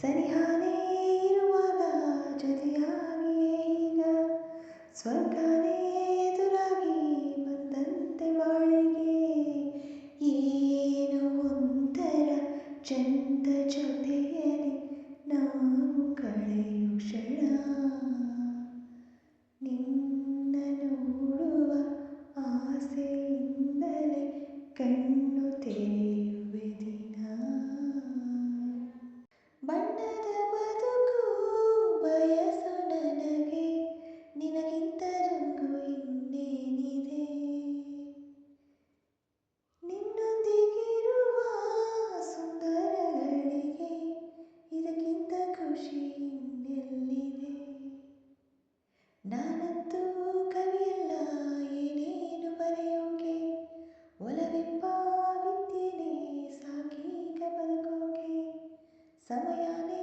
ಸನಿಹಾನೇ ಇರುವಾಗ ಜೊತೆಯಾಗಿಯೇ ಈಗ ಸ್ವರ್ಗನೇ ಎದುರಾಗಿ ಬಂದಂತೆ ಬಾಳಿಗೆ ಏನು ಒಂಥರ ಚಂದ ಜೊತೆಯಲಿ ನಾವು ಕಳೆಯು ಕ್ಷಣ ನಿನ್ನ ನೋಡುವ ಆಸೆಯಿಂದಲೇ ಕಣ್ಣು ತೆರೆಯುವೆ ದಿನ ಬಣ್ಣದ ಬದುಕು ಬಯಸು ನನಗೆ ನಿನಗಿಂತ ರಂಗು ಇನ್ನೇನಿದೆ ನಿನ್ನೊಂದಿಗಿರುವ ಸುಂದರಗಳಿಗೆ ಇದಕ್ಕಿಂತ ಖುಷಿ ಇನ್ನೆಲ್ಲಿದೆ ನಾನಂತೂ ಕವಿಯಲ್ಲ ಏನೇನು ಬರೆಯೋಕೆ ಒಲವೆಂಬ ವಿದ್ಯೆನೇ ಸಾಕೀಗ ಬದುಕೋಕೆ ಸಮಯನೇ